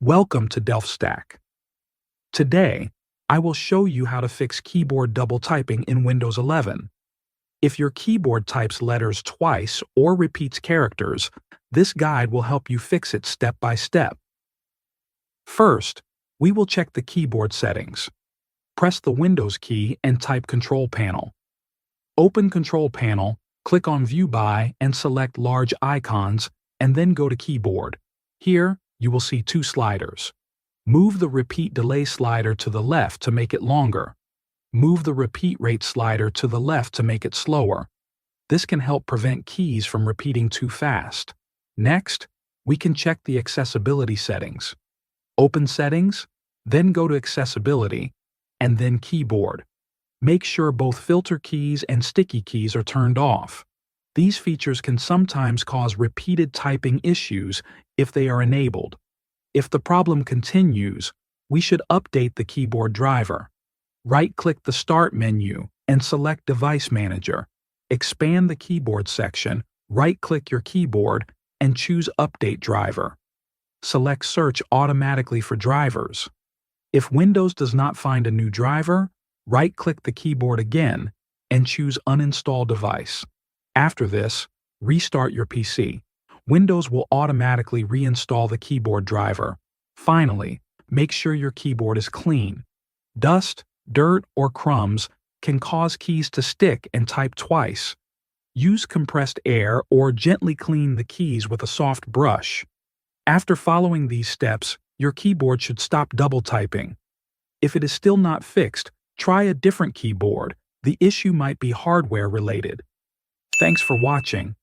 Welcome to DelphStack. Today, I will show you how to fix keyboard double typing in Windows 11. If your keyboard types letters twice or repeats characters, this guide will help you fix it step by step. First, we will check the keyboard settings. Press the Windows key and type Control Panel. Open Control Panel, click on View By and select Large Icons, and then go to Keyboard. Here, you will see two sliders. Move the Repeat Delay slider to the left to make it longer. Move the Repeat Rate slider to the left to make it slower. This can help prevent keys from repeating too fast. Next, we can check the accessibility settings. Open Settings, then go to Accessibility, and then Keyboard. Make sure both filter keys and sticky keys are turned off. These features can sometimes cause repeated typing issues if they are enabled. If the problem continues, we should update the keyboard driver. Right-click the Start menu and select Device Manager. Expand the Keyboard section, right-click your keyboard, and choose Update Driver. Select Search automatically for drivers. If Windows does not find a new driver, right-click the keyboard again and choose Uninstall Device. After this, restart your PC. Windows will automatically reinstall the keyboard driver. Finally, make sure your keyboard is clean. Dust, dirt, or crumbs can cause keys to stick and type twice. Use compressed air or gently clean the keys with a soft brush. After following these steps, your keyboard should stop double typing. If it is still not fixed, try a different keyboard. The issue might be hardware related. Thanks for watching.